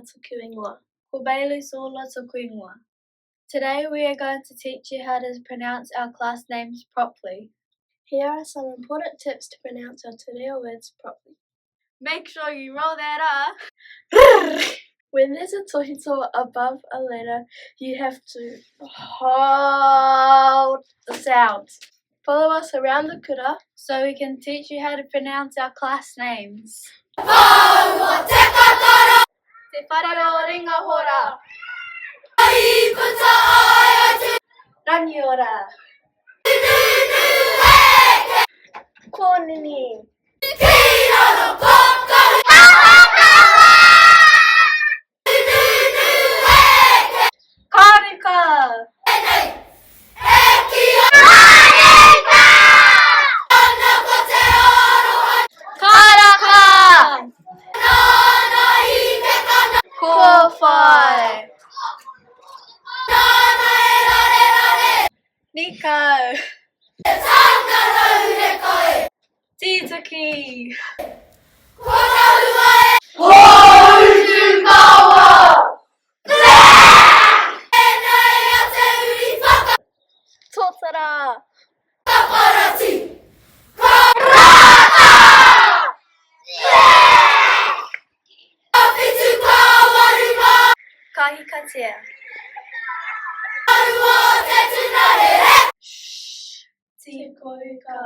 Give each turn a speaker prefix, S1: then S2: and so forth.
S1: tuku ingoa. Kubelu sola tuku ingoa. Today we are going to teach you how to pronounce our class names properly. Here are some important tips to pronounce our te reo words properly. Make sure you roll that R. When there's a tohito above a letter, you have to hold the sound. Follow us around the kura so we can teach you how to pronounce our class names. Te wharero ringa hora. Rangi ora. Konini. Karika. Karaka. Kofai. Nico. Titaki. Totara. Kahikatia. Shh. Tikoika.